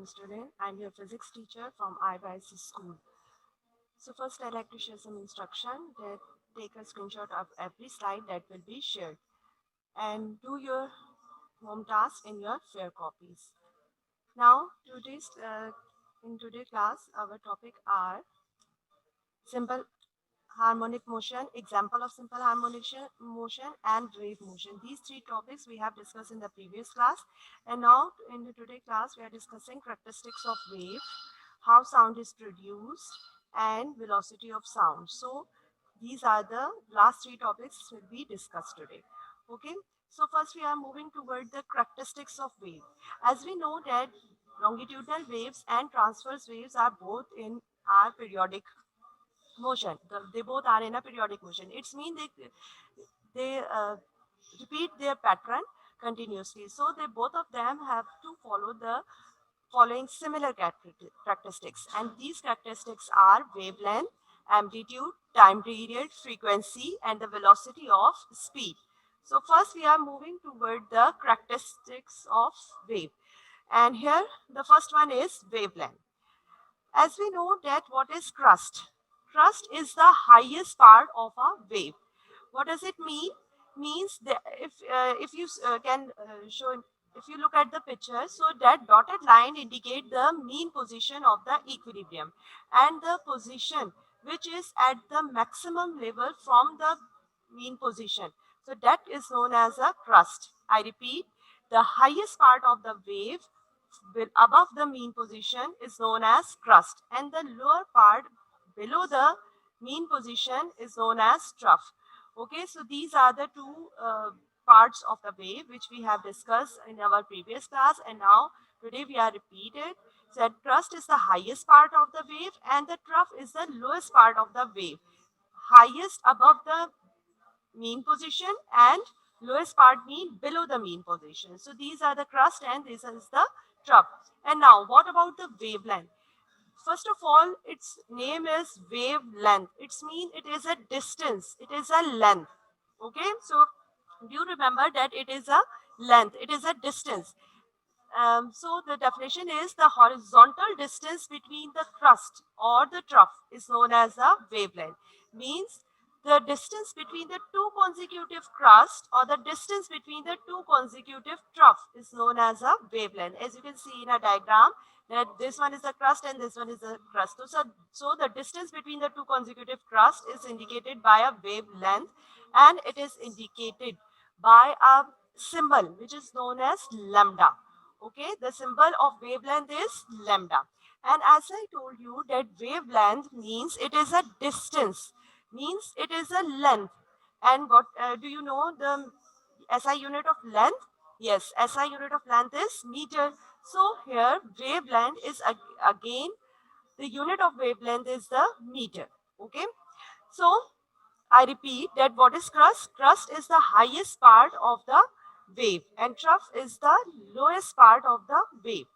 welcome student. I'm your physics teacher from IYC school. So first I'd like to share some instruction that take a screenshot of every slide that will be shared and do your home task in your fair copies. Now in today's class our topic are simple harmonic motion, example of simple harmonic motion and wave motion. These three topics we have discussed in the previous class, and now in the today class we are discussing characteristics of wave, how sound is produced and velocity of sound. So these are the last three topics will be discussed today. Okay, so first we are moving toward the characteristics of wave. As we know that longitudinal waves and transverse waves are both in our periodic motion. They both are in a periodic motion. It's mean they repeat their pattern continuously. So they both of them have to follow the following similar characteristics, and these characteristics are wavelength, amplitude, time period, frequency, and the velocity of speed. So first we are moving toward the characteristics of wave, and here the first one is wavelength. As we know that what is crust? Crust is the highest part of a wave. What does it mean? Means that if you can show, if you look at the picture, so that dotted line indicate the mean position of the equilibrium and the position which is at the maximum level from the mean position. So that is known as a crust. I repeat, the highest part of the wave above the mean position is known as crust, and the lower part below the mean position is known as trough. Okay, so these are the two parts of the wave which we have discussed in our previous class, and now today we are repeated. So that crust is the highest part of the wave and the trough is the lowest part of the wave. Highest above the mean position and lowest part mean below the mean position. So these are the crust and this is the trough. And now what about the wavelength? First of all, its name is wavelength. It's mean it is a distance, it is a length. Okay, so do you remember that it is a length, it is a distance. So the definition is the horizontal distance between the crust or the trough is known as a wavelength. Means the distance between the two consecutive crust or the distance between the two consecutive trough is known as a wavelength. As you can see in a diagram that this one is a crust and this one is a crust. So the distance between the two consecutive crust is indicated by a wavelength, and it is indicated by a symbol which is known as lambda. Okay, the symbol of wavelength is lambda. And as I told you that wavelength means it is a distance, means it is a length. And what do you know the SI unit of length? Yes, SI unit of length is meter. So here wavelength is again the unit of wavelength is the meter. Okay, so I repeat that what is crust? Crust is the highest part of the wave and trough is the lowest part of the wave.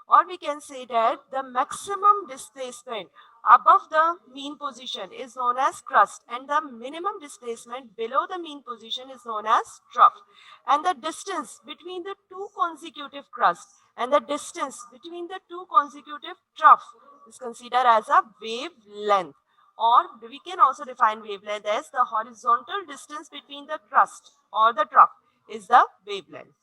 Or we can say that the maximum displacement above the mean position is known as crust and the minimum displacement below the mean position is known as trough. And the distance between the two consecutive crusts and the distance between the two consecutive trough is considered as a wavelength. Or we can also define wavelength as the horizontal distance between the crust or the trough is the wavelength.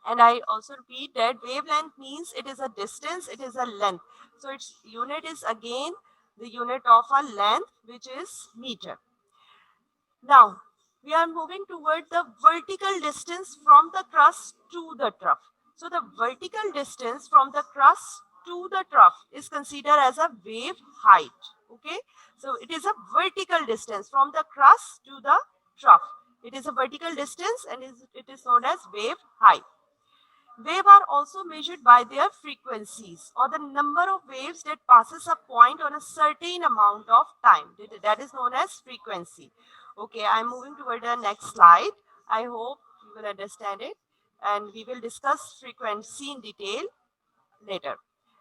And I also repeat that wavelength means it is a distance, it is a length. So its unit is again the unit of a length, which is meter. Now, we are moving toward the vertical distance from the crust to the trough. So the vertical distance from the crust to the trough is considered as a wave height. Okay, so it is a vertical distance from the crust to the trough. It is a vertical distance and it is known as wave height. Waves are also measured by their frequencies or the number of waves that passes a point on a certain amount of time. That is known as frequency. Okay, I'm moving toward the next slide. I hope you will understand it, and we will discuss frequency in detail later.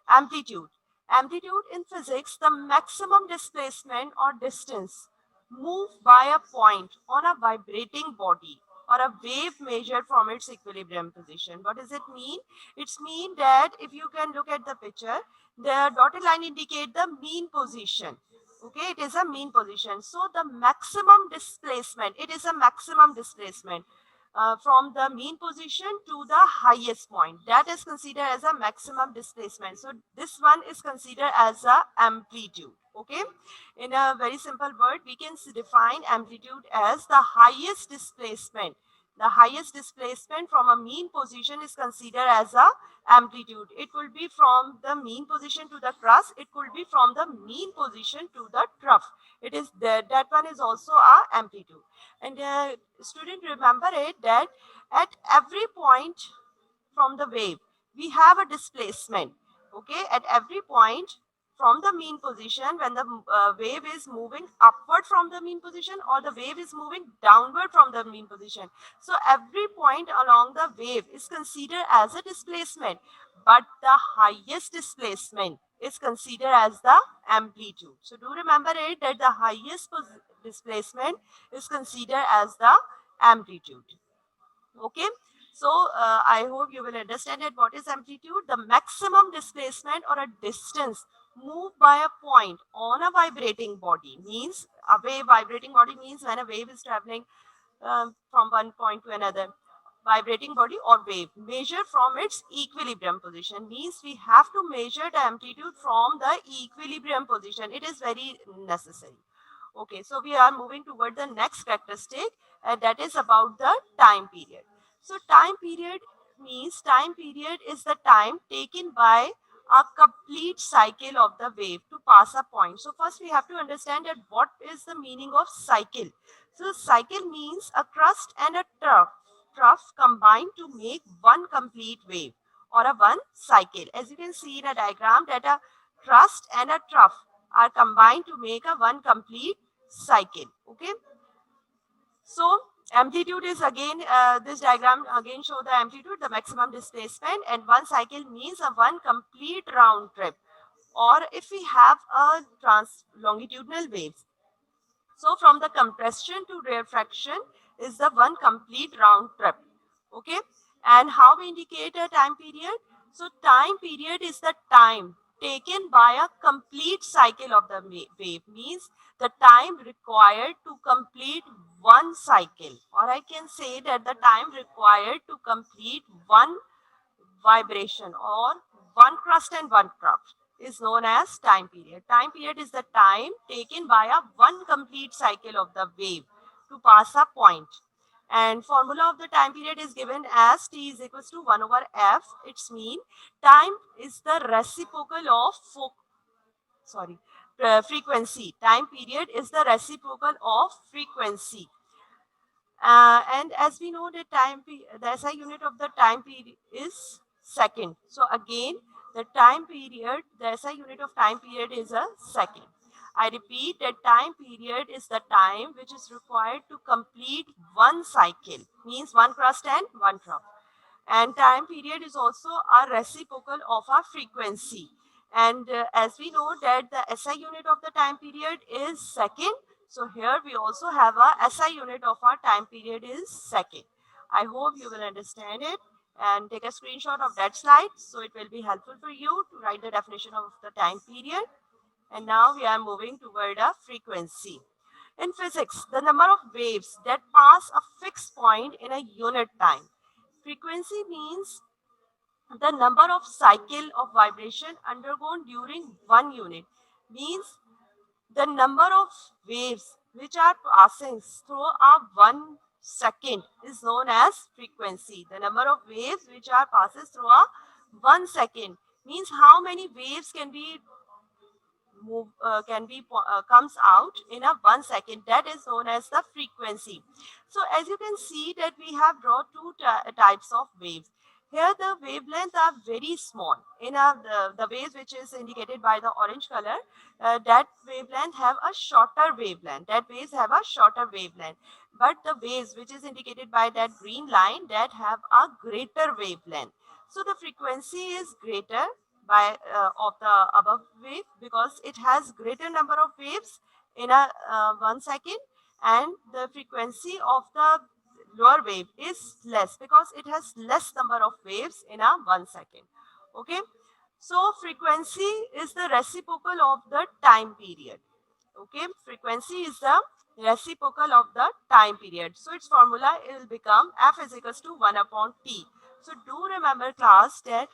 Amplitude. Amplitude in physics, the maximum displacement or distance moved by a point on a vibrating body or a wave measured from its equilibrium position. What does it mean? It's mean that if you can look at the picture, the dotted line indicate the mean position. Okay, it is a mean position. So the maximum displacement, it is a maximum displacement from the mean position to the highest point. That is considered as a maximum displacement. So this one is considered as a amplitude. Okay, in a very simple word, we can define amplitude as the highest displacement. The highest displacement from a mean position is considered as a amplitude. It will be from the mean position to the crust. It could be from the mean position to the trough. It is that one is also a amplitude. And student, remember it that at every point from the wave, we have a displacement. Okay, at every point from the mean position, when the wave is moving upward from the mean position or the wave is moving downward from the mean position. So every point along the wave is considered as a displacement, but the highest displacement is considered as the amplitude. So do remember it that the highest displacement is considered as the amplitude. Okay, so I hope you will understand it. What is amplitude? The maximum displacement or a distance moved by a point on a vibrating body. Means a wave, vibrating body means when a wave is traveling from one point to another. Vibrating body or wave measured from its equilibrium position means we have to measure the amplitude from the equilibrium position. It is very necessary. Okay, so we are moving toward the next characteristic, and that is about the time period. So time period means time period is the time taken by a complete cycle of the wave to pass a point. So first we have to understand that what is the meaning of cycle. So cycle means a crust and a trough combined to make one complete wave or a one cycle. As you can see in a diagram that a crust and a trough are combined to make a one complete cycle. Okay, so amplitude is again this diagram again show the amplitude, the maximum displacement, and one cycle means a one complete round trip. Or if we have a longitudinal waves, so from the compression to rarefaction is the one complete round trip. Okay. And how we indicate a time period? So time period is the time taken by a complete cycle of the wave. Means the time required to complete one cycle. Or I can say that the time required to complete one vibration or one crust and one trough is known as time period. Time period is the time taken by a one complete cycle of the wave to pass a point. And formula of the time period is given as T is equals to 1 over F. It's mean time is the reciprocal of frequency. Time period is the reciprocal of frequency. And as we know, the SI unit of the time period is second. So again, the time period, the SI unit of time period is a second. I repeat that time period is the time which is required to complete one cycle, means one crust and one trough. And time period is also a reciprocal of a frequency. And as we know that the SI unit of the time period is second, so here we also have a SI unit of our time period is second. I hope you will understand it and take a screenshot of that slide, so it will be helpful for you to write the definition of the time period. And now we are moving toward a frequency. In physics, the number of waves that pass a fixed point in a unit time. Frequency means the number of cycle of vibration undergone during one unit. Means the number of waves which are passing through a 1 second is known as frequency. The number of waves which are passes through a 1 second means how many waves can be comes out in a 1 second. That is known as the frequency. So as you can see that we have drawn two types of waves. Here the wavelengths are very small. In the waves which is indicated by the orange color, that wavelength have a shorter wavelength. That waves have a shorter wavelength. But the waves which is indicated by that green line that have a greater wavelength. So the frequency is greater by of the above wave because it has greater number of waves in a 1 second, and the frequency of the lower wave is less because it has less number of waves in a 1 second. Okay. So frequency is the reciprocal of the time period. Okay. Frequency is the reciprocal of the time period. So its formula will become F is equals to 1 upon T. So do remember class that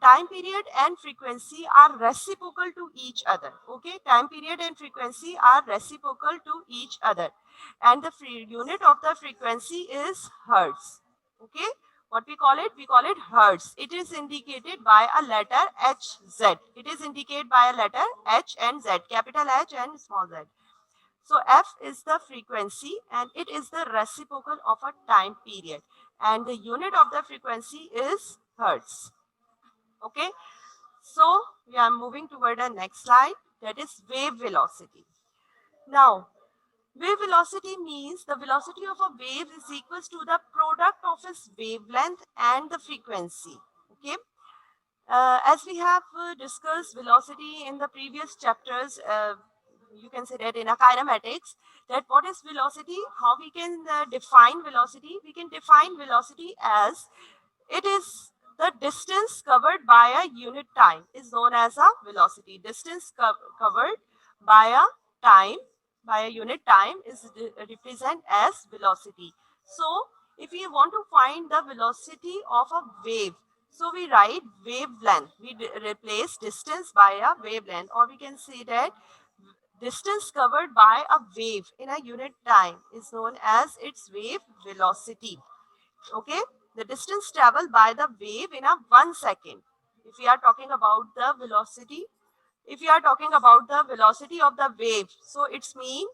time period and frequency are reciprocal to each other. Okay, time period and frequency are reciprocal to each other, and the unit of the frequency is hertz. Okay, what we call it? We call it hertz. It is indicated by a letter H Z. It is indicated by a letter H and Z, capital H and small z. So F is the frequency and it is the reciprocal of a time period, and the unit of the frequency is hertz. Okay, so we are moving toward the next slide, that is wave velocity. Now, wave velocity means the velocity of a wave is equals to the product of its wavelength and the frequency. Okay, as we have discussed velocity in the previous chapters, you can say that in a kinematics, that what is velocity, how we can define velocity. We can define velocity as it is the distance covered by a unit time is known as a velocity. Distance covered by a time, by a unit time is represent as velocity. So if we want to find the velocity of a wave, so we write wavelength. We replace distance by a wavelength, or we can say that distance covered by a wave in a unit time is known as its wave velocity. Okay, the distance traveled by the wave in a 1 second. If we are talking about the velocity, if we are talking about the velocity of the wave, so it's mean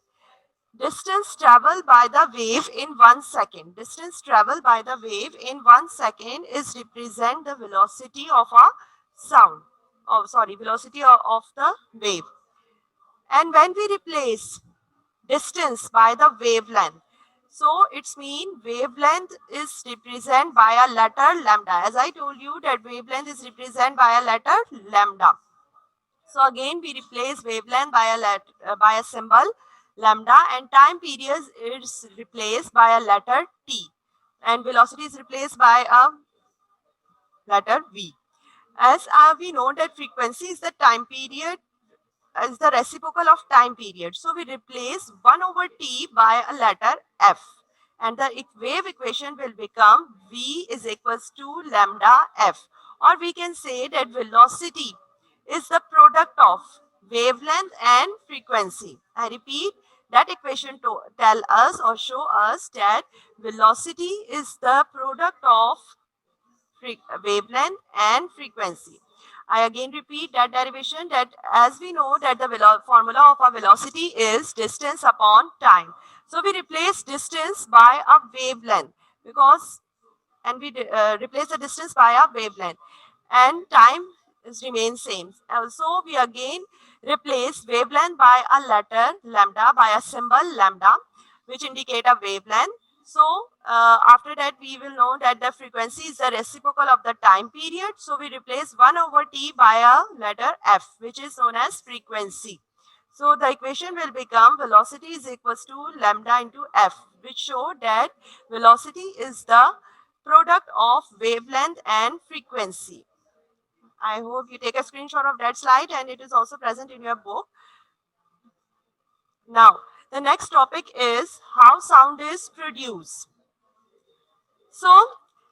distance traveled by the wave in 1 second. Distance traveled by the wave in 1 second is represent the velocity of a sound. Oh, sorry, velocity of the wave. And when we replace distance by the wavelength, so it's mean wavelength is represented by a letter lambda. As I told you that wavelength is represented by a letter lambda. So again we replace wavelength by a symbol lambda, and time period is replaced by a letter t, and velocity is replaced by a letter v. As we know that frequency is the time period, is the reciprocal of time period. So we replace 1 over t by a letter f, and the wave equation will become v is equals to lambda f, or we can say that velocity is the product of wavelength and frequency. I repeat, that equation to tell us or show us that velocity is the product of wavelength and frequency. I again repeat that derivation, that as we know that the formula of a velocity is distance upon time. So we replace distance by a wavelength, because, and we replace the distance by a wavelength, and time is remains same. Also we again replace wavelength by a letter lambda, by a symbol lambda, which indicate a wavelength. So after that we will know that the frequency is the reciprocal of the time period. So we replace 1 over t by a letter f, which is known as frequency. So the equation will become velocity is equals to lambda into f, which show that velocity is the product of wavelength and frequency. I hope you take a screenshot of that slide, and it is also present in your book. Now, the next topic is how sound is produced. So,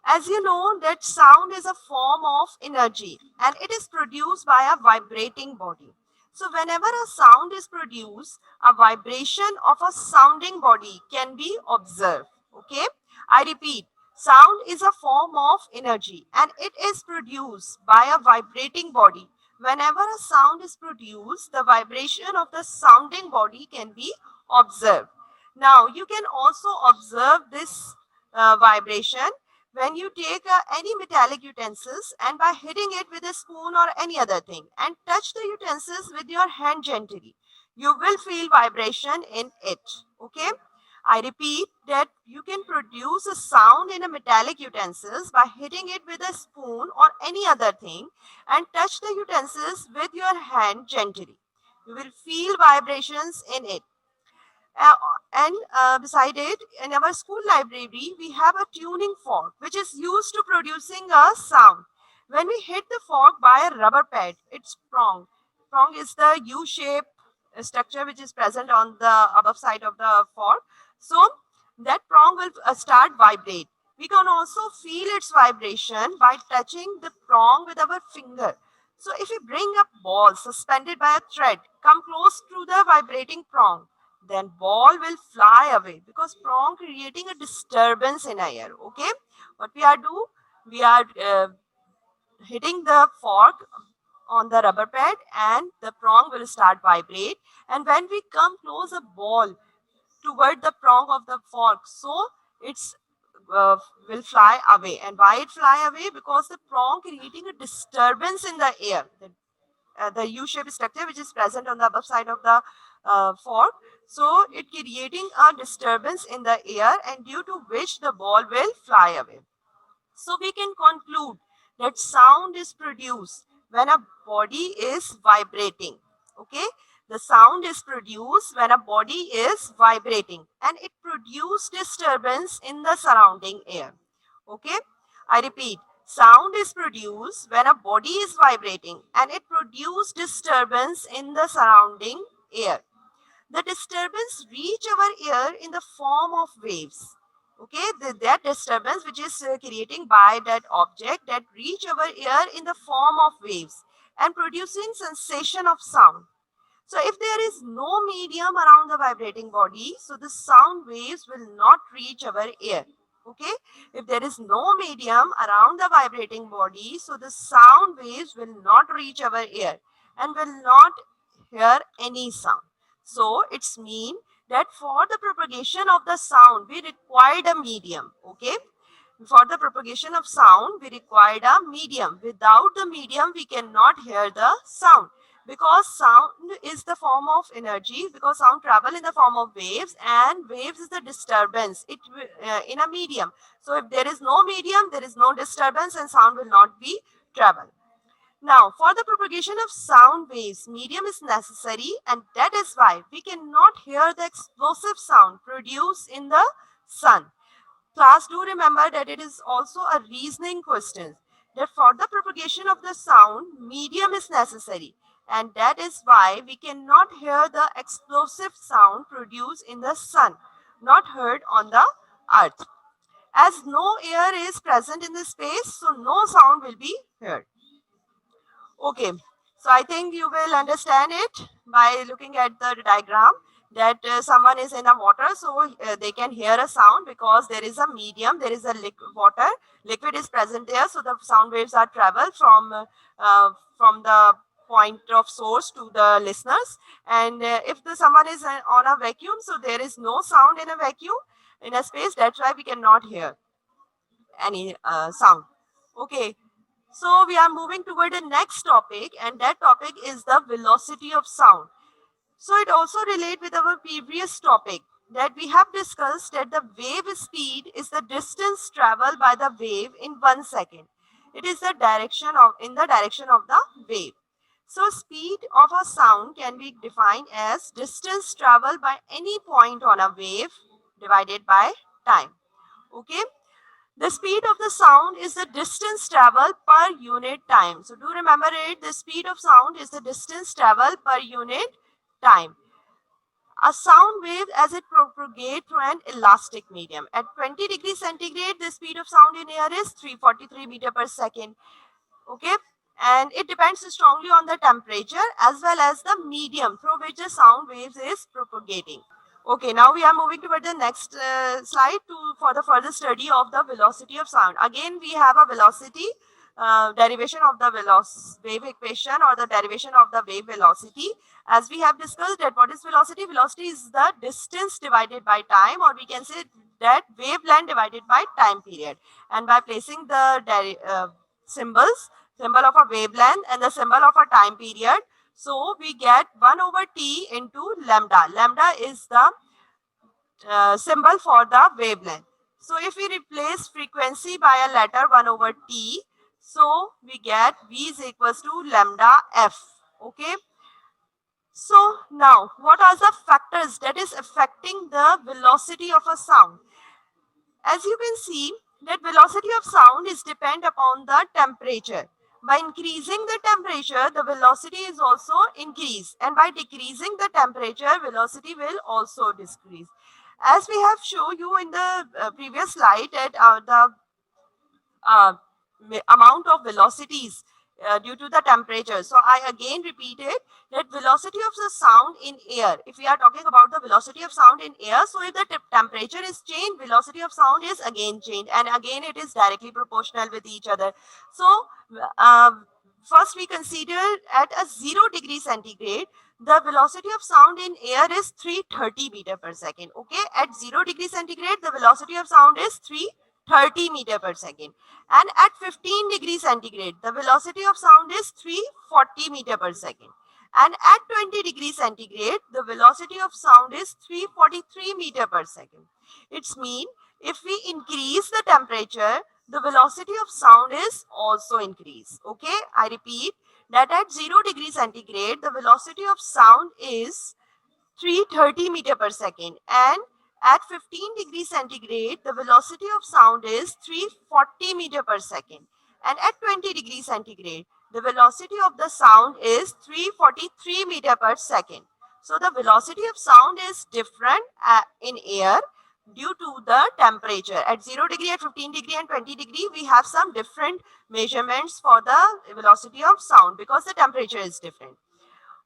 as you know that sound is a form of energy and it is produced by a vibrating body. So, whenever a sound is produced, a vibration of a sounding body can be observed. Okay, I repeat, sound is a form of energy and it is produced by a vibrating body. Whenever a sound is produced, the vibration of the sounding body can be observed. Now, you can also observe this vibration when you take any metallic utensils, and by hitting it with a spoon or any other thing and touch the utensils with your hand gently, you will feel vibration in it. Okay, I repeat that you can produce a sound in a metallic utensils by hitting it with a spoon or any other thing and touch the utensils with your hand gently. You will feel vibrations in it. Uh, and beside it, in our school library, we have a tuning fork, which is used to producing a sound. When we hit the fork by a rubber pad, it's prong. Prong is the U-shape structure which is present on the above side of the fork. So that prong will start vibrate. We can also feel its vibration by touching the prong with our finger. So if we bring a ball suspended by a thread, come close to the vibrating prong, then ball will fly away because prong creating a disturbance in air. Okay, what we are do, we are hitting the fork on the rubber pad and the prong will start vibrate, and when we come close a ball toward the prong of the fork, so it's uh, will fly away. And why it fly away? Because the prong creating a disturbance in the air. The U-shaped structure which is present on the above side of the fork. So it creating a disturbance in the air, and due to which the ball will fly away. So we can conclude that sound is produced when a body is vibrating. Okay, the sound is produced when a body is vibrating, and it produces disturbance in the surrounding air. Okay, I repeat, sound is produced when a body is vibrating and it produces disturbance in the surrounding air. The disturbance reach our ear in the form of waves. Okay, that disturbance which is creating by that object that reach our ear in the form of waves and producing sensation of sound. So if there is no medium around the vibrating body, so the sound waves will not reach our ear. Okay, if there is no medium around the vibrating body, so the sound waves will not reach our ear and will not hear any sound. So it's mean that for the propagation of the sound, we required a medium. Okay, for the propagation of sound, we required a medium. Without the medium, we cannot hear the sound, because sound is the form of energy, because sound travel in the form of waves, and waves is the disturbance in a medium. So if there is no medium, there is no disturbance and sound will not be travel. Now, for the propagation of sound waves, medium is necessary, and that is why we cannot hear the explosive sound produced in the sun. Class, do remember that it is also a reasoning question, that for the propagation of the sound, medium is necessary, and that is why we cannot hear the explosive sound produced in the sun, not heard on the earth. As no air is present in the space, so no sound will be heard. Okay, so I think you will understand it by looking at the diagram, that someone is in a water, so they can hear a sound because there is a medium, there is a water, liquid is present there, so the sound waves are travel from the point of source to the listeners. And if someone is on a vacuum, so there is no sound in a vacuum, in a space, that's why we cannot hear any sound. Okay, so we are moving toward the next topic, and that topic is the velocity of sound. So it also relates with our previous topic, that we have discussed that the wave speed is the distance traveled by the wave in 1 second. It is the direction of in the direction of the wave. So speed of a sound can be defined as distance traveled by any point on a wave divided by time. Okay. The speed of the sound is the distance traveled per unit time. So do remember it, the speed of sound is the distance traveled per unit time. A sound wave as it propagates through an elastic medium. At 20 degrees centigrade, the speed of sound in air is 343 meter per second. Okay, and it depends strongly on the temperature as well as the medium through which the sound waves is propagating. Okay, now we are moving toward the next slide for the further study of the velocity of sound. Again, we have a velocity derivation of the wave equation, or the derivation of the wave velocity. As we have discussed, that what is velocity? Velocity is the distance divided by time, or we can say that wavelength divided by time period. And by placing the symbol of a wavelength and the symbol of a time period, so we get 1 over t into lambda. Lambda is the symbol for the wavelength. So if we replace frequency by a letter 1 over t, so we get v is equals to lambda f. Okay. So now, what are the factors that is affecting the velocity of a sound? As you can see, that velocity of sound is depend upon the temperature. By increasing the temperature, the velocity is also increased, and by decreasing the temperature, velocity will also decrease. As we have shown you in the previous slide, that the uh, amount of velocities due to the temperature. So I again repeated that velocity of the sound in air. If we are talking about the velocity of sound in air, so if the temperature is changed, velocity of sound is again changed, and again it is directly proportional with each other. So uh, first we consider at a 0 degree centigrade, the velocity of sound in air is 330 meter per second. Okay, at 0 degree centigrade, the velocity of sound is 330 meter per second. And at 15 degrees centigrade, the velocity of sound is 340 meter per second. And at 20 degrees centigrade, the velocity of sound is 343 meter per second. It's mean if we increase the temperature, the velocity of sound is also increase. Okay, I repeat that at 0 degree centigrade, the velocity of sound is 330 meter per second, and at 15 degrees centigrade, the velocity of sound is 340 meter per second, and at 20 degrees centigrade, the velocity of the sound is 343 meter per second. So the velocity of sound is different in air due to the temperature. At 0 degree, at 15 degree and 20 degree, we have some different measurements for the velocity of sound because the temperature is different.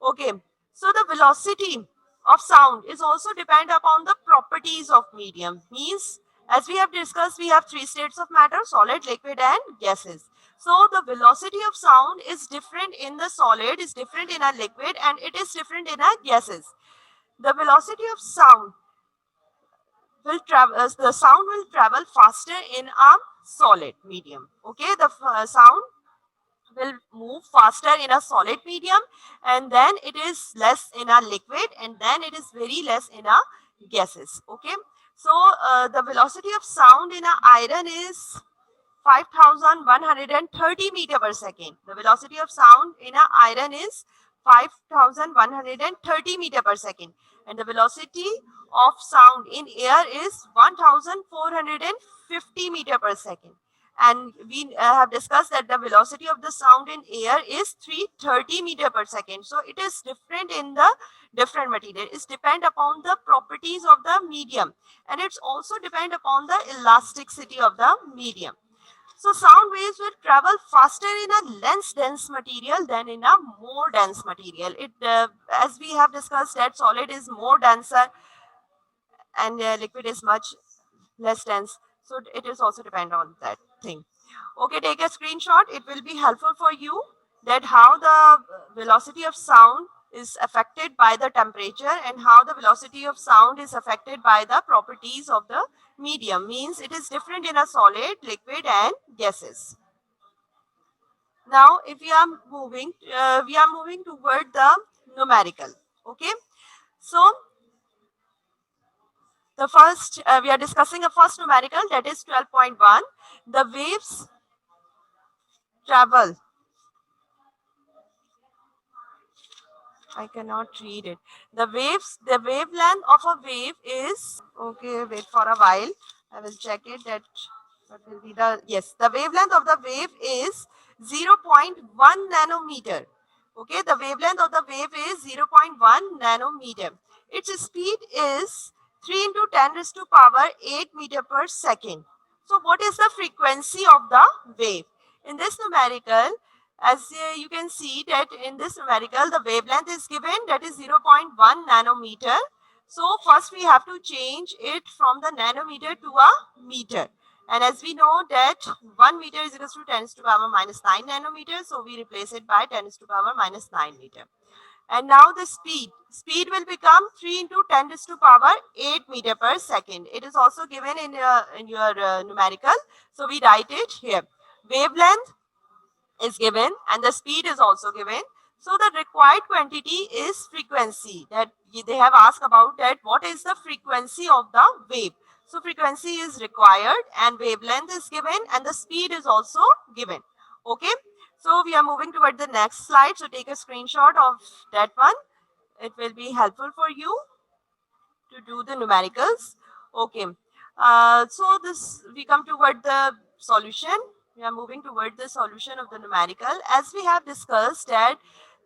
Okay, so the velocity of sound is also depend upon the properties of medium. Means, as we have discussed, we have three states of matter: solid, liquid, and gases. So the velocity of sound is different in the solid, is different in a liquid, and it is different in a gases. The velocity of sound will travel, the sound will travel faster in a solid medium. Okay, the sound will move faster in a solid medium, and then it is less in a liquid, and then it is very less in a gases. Okay, so the velocity of sound in a iron is 5130 meter per second. The velocity of sound in a iron is 5130 meter per second, and the velocity of sound in air is 1450 meter per second. And we have discussed that the velocity of the sound in air is 330 meter per second. So it is different in the different material. It's depend upon the properties of the medium, and it's also depend upon the elasticity of the medium. So sound waves will travel faster in a less dense material than in a more dense material. It, as we have discussed, that solid is more denser and liquid is much less dense. So it is also depend on that thing. Okay, take a screenshot. It will be helpful for you that how the velocity of sound is affected by the temperature and how the velocity of sound is affected by the properties of the medium. Means it is different in a solid, liquid, and gases. Now, if we are moving toward the numerical. Okay, so the first we are discussing a first numerical, that is 12.1. The waves travel. I cannot read it. The wavelength of a wave is, okay, wait for a while. I will check it that what will be the, yes, the wavelength of the wave is 0.1 nanometer. Okay, the wavelength of the wave is 0.1 nanometer. Its speed is 3 into 10 raised to power 8 meter per second. So what is the frequency of the wave? In this numerical, as you can see that in this numerical, the wavelength is given, that is 0.1 nanometer. So first we have to change it from the nanometer to a meter. And as we know that 1 meter is equal to 10 to the power minus 9 nanometers, so we replace it by 10 to the power minus 9 meter. And now the speed will become 3 into 10 to the power 8 meter per second. It is also given in your numerical, so we write it here. Wavelength is given and the speed is also given. So the required quantity is frequency, that they have asked about, that what is the frequency of the wave. So frequency is required and wavelength is given and the speed is also given. Okay, so we are moving toward the next slide. So take a screenshot of that one. it will be helpful for you to do the numericals. Okay. So this we come toward the solution. We are moving toward the solution of the numerical. As we have discussed that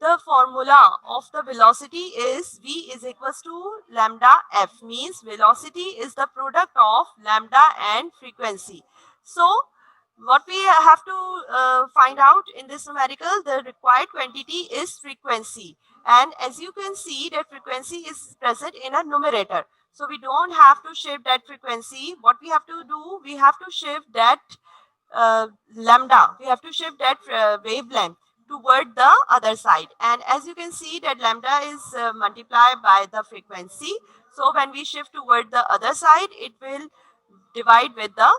the formula of the velocity is V is equals to lambda F, means velocity is the product of lambda and frequency. So what we have to find out in this numerical, the required quantity is frequency, and as you can see that frequency is present in a numerator, so we don't have to shift that frequency. What we have to do, we have to shift that lambda, we have to shift that wavelength toward the other side, and as you can see that lambda is multiplied by the frequency, so when we shift toward the other side it will divide with the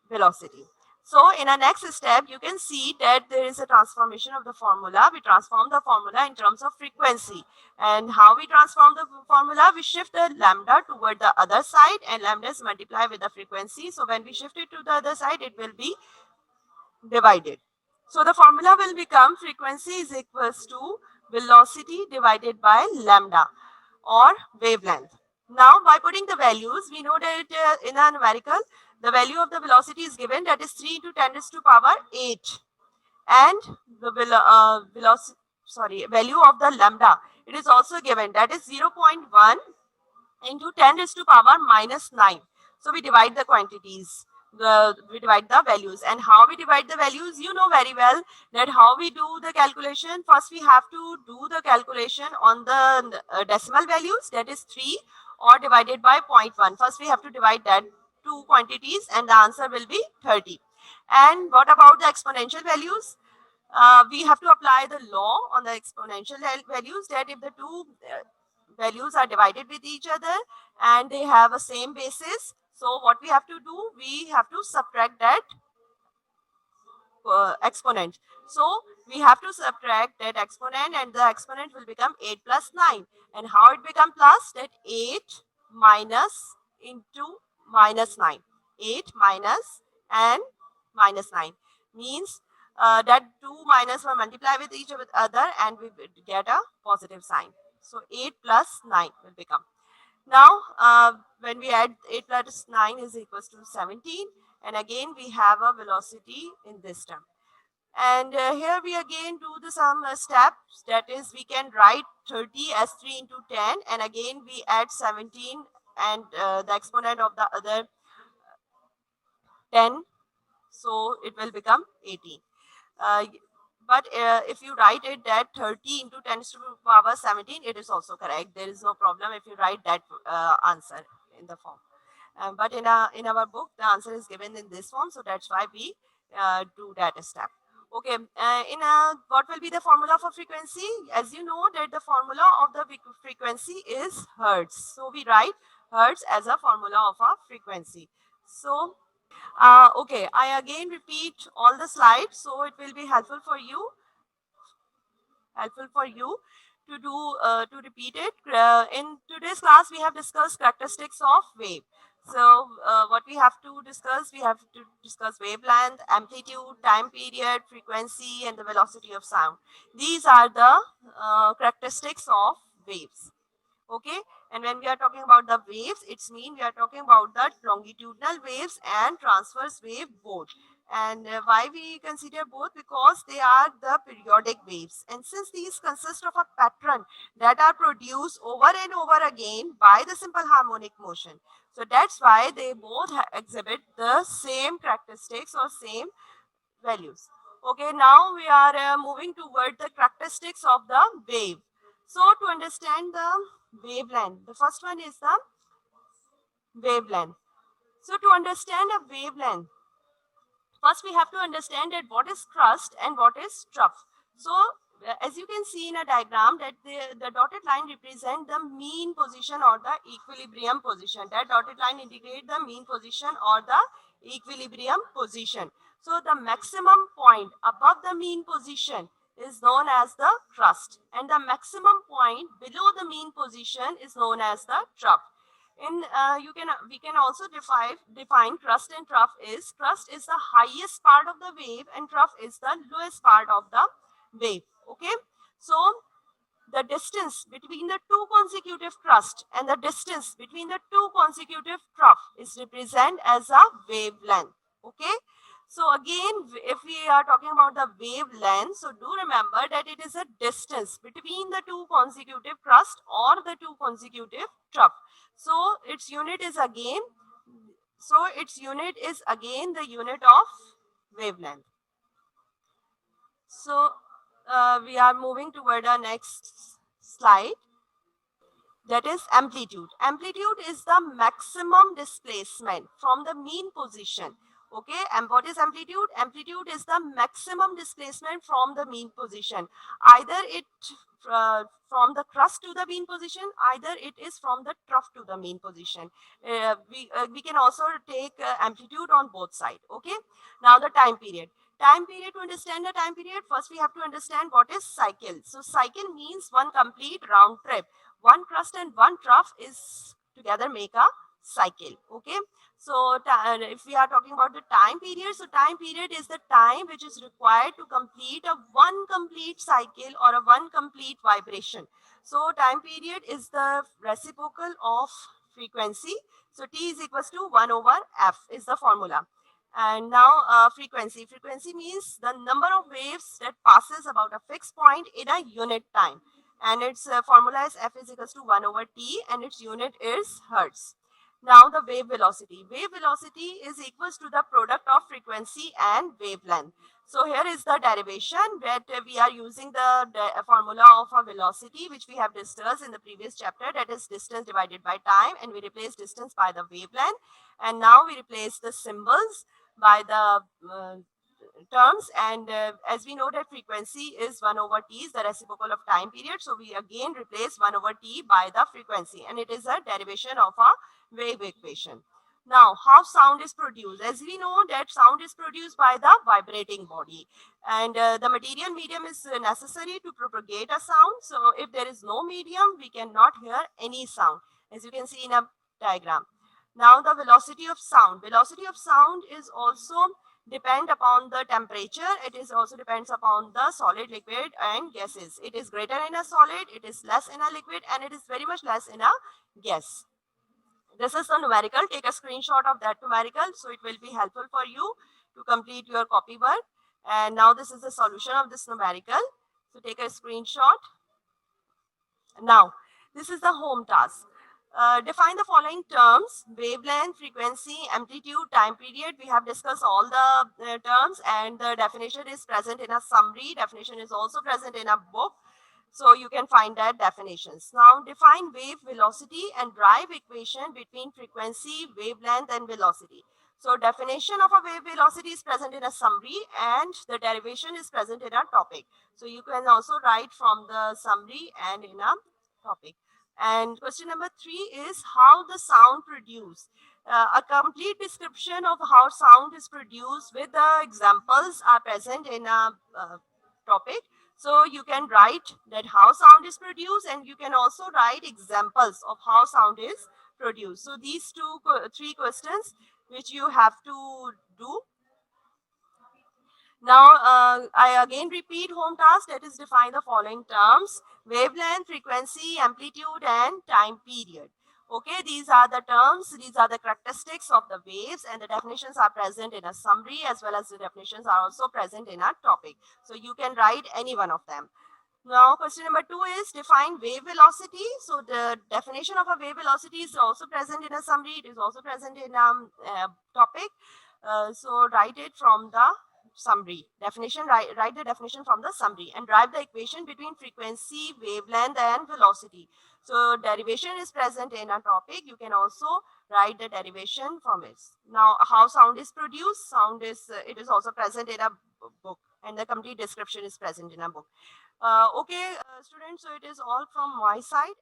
velocity. So in our next step, you can see that there is a transformation of the formula. We transform the formula in terms of frequency. And how we transform the formula? We shift the lambda toward the other side, and lambda is multiplied with the frequency. So when we shift it to the other side, it will be divided. So the formula will become frequency is equals to velocity divided by lambda or wavelength. Now by putting the values, we know that in a numerical, the value of the velocity is given, that is 3 into 10 raised to power 8, and the value of the lambda, it is also given, that is 0.1 into 10 raised to power minus 9. So we divide the quantities, we divide the values. And how we divide the values, you know very well that how we do the calculation. First we have to do the calculation on the decimal values, that is 3 or divided by 0.1. First we have to divide that two quantities and the answer will be 30. And what about the exponential values? We have to apply the law on the exponential values, that if the two values are divided with each other and they have a same basis, so what we have to do, we have to subtract that exponent. So we have to subtract that exponent and the exponent will become 8 plus 9. And how it become plus? That 8 minus into minus 9. 8 minus and minus 9 means that two minus will multiply with each other and we will get a positive sign. So 8 plus 9 will become. Now, when we add 8 plus 9 is equals to 17, and again we have a velocity in this term. And here we again do the some steps, that is we can write 30 as 3 into 10, and again we add 17 and the exponent of the other 10, so it will become 18. But if you write it that 30 into 10 to the power 17, it is also correct. There is no problem if you write that answer in the form. But in our book, the answer is given in this form, so that's why we do that step. Okay, what will be the formula for frequency? As you know that the formula of the frequency is hertz. So we write hertz as a formula of a frequency. So okay, I again repeat all the slides, so it will be helpful for you to do to repeat it. In today's class, we have discussed characteristics of wave. So what we have to discuss wavelength, amplitude, time period, frequency, and the velocity of sound. These are the characteristics of waves. Okay, and when we are talking about the waves, it's mean we are talking about the longitudinal waves and transverse wave both. And why we consider both? Because they are the periodic waves, and since these consist of a pattern that are produced over and over again by the simple harmonic motion, so that's why they both exhibit the same characteristics or same values. Okay, now we are moving toward the characteristics of the wave. So to understand the wavelength, the first one is the wavelength. So to understand a wavelength, first we have to understand that what is crust and what is trough. So as you can see in a diagram that the dotted line represent the mean position or the equilibrium position. That dotted line indicate the mean position or the equilibrium position. So the maximum point above the mean position is known as the crust, and the maximum point below the mean position is known as the trough. In we can also define crust and trough is crust is the highest part of the wave and trough is the lowest part of the wave. Okay, so the distance between the two consecutive crust and the distance between the two consecutive trough is represented as a wavelength. Okay. So again, if we are talking about the wavelength, so do remember that it is a distance between the two consecutive crust or the two consecutive trough. So its unit is again, the unit of wavelength. So we are moving toward our next slide. That is amplitude. Amplitude is the maximum displacement from the mean position. Okay, and what is amplitude? Amplitude is the maximum displacement from the mean position. Either it from the crust to the mean position, either it is from the trough to the mean position. We can also take amplitude on both sides. Okay, now the time period. Time period, to understand the time period, first we have to understand what is cycle. So cycle means one complete round trip. One crust and one trough is together make a cycle. Okay, so if we are talking about the time period, so time period is the time which is required to complete a one complete cycle or a one complete vibration. So time period is the reciprocal of frequency. So T is equals to 1 over F is the formula. And now frequency. Frequency means the number of waves that passes about a fixed point in a unit time. And its formula is F is equals to 1 over T and its unit is Hertz. Now the wave velocity. Wave velocity is equals to the product of frequency and wavelength. So here is the derivation that we are using the formula of a velocity which we have discussed in the previous chapter, that is distance divided by time, and we replace distance by the wavelength, and now we replace the symbols by the terms, and as we know that frequency is 1 over t is the reciprocal of time period, so we again replace 1 over t by the frequency, and it is a derivation of a wave equation. Now, how sound is produced? As we know that sound is produced by the vibrating body, and the material medium is necessary to propagate a sound. So if there is no medium, we cannot hear any sound, as you can see in a diagram. Now the velocity of sound. Velocity of sound is also depend upon the temperature. It is also depends upon the solid, liquid and gases. It is greater in a solid, it is less in a liquid, and it is very much less in a gas. This is the numerical. Take a screenshot of that numerical, so it will be helpful for you to complete your copy work. And now this is the solution of this numerical. So take a screenshot. Now, this is the home task. Define the following terms: wavelength, frequency, amplitude, time period. We have discussed all the terms, and the definition is present in a summary. Definition is also present in a book. So you can find that definitions. Now define wave velocity and drive equation between frequency, wavelength and velocity. So definition of a wave velocity is present in a summary and the derivation is present in a topic. So you can also write from the summary and in a topic. And question number 3 is how the sound produced. A complete description of how sound is produced with the examples are present in a topic. So you can write that how sound is produced, and you can also write examples of how sound is produced. So these three questions which you have to do. Now, I again repeat home task, that is define the following terms: wavelength, frequency, amplitude, and time period. Okay, these are the terms, these are the characteristics of the waves, and the definitions are present in a summary as well as the definitions are also present in a topic. So you can write any one of them. Now, question number 2 is define wave velocity. So the definition of a wave velocity is also present in a summary. It is also present in a topic. So write it from the summary definition, write the definition from the summary and drive the equation between frequency, wavelength and velocity. So derivation is present in a topic. You can also write the derivation from it. Now how sound is produced, sound is it is also present in a book, and the complete description is present in a book. Okay, students, so it is all from my side.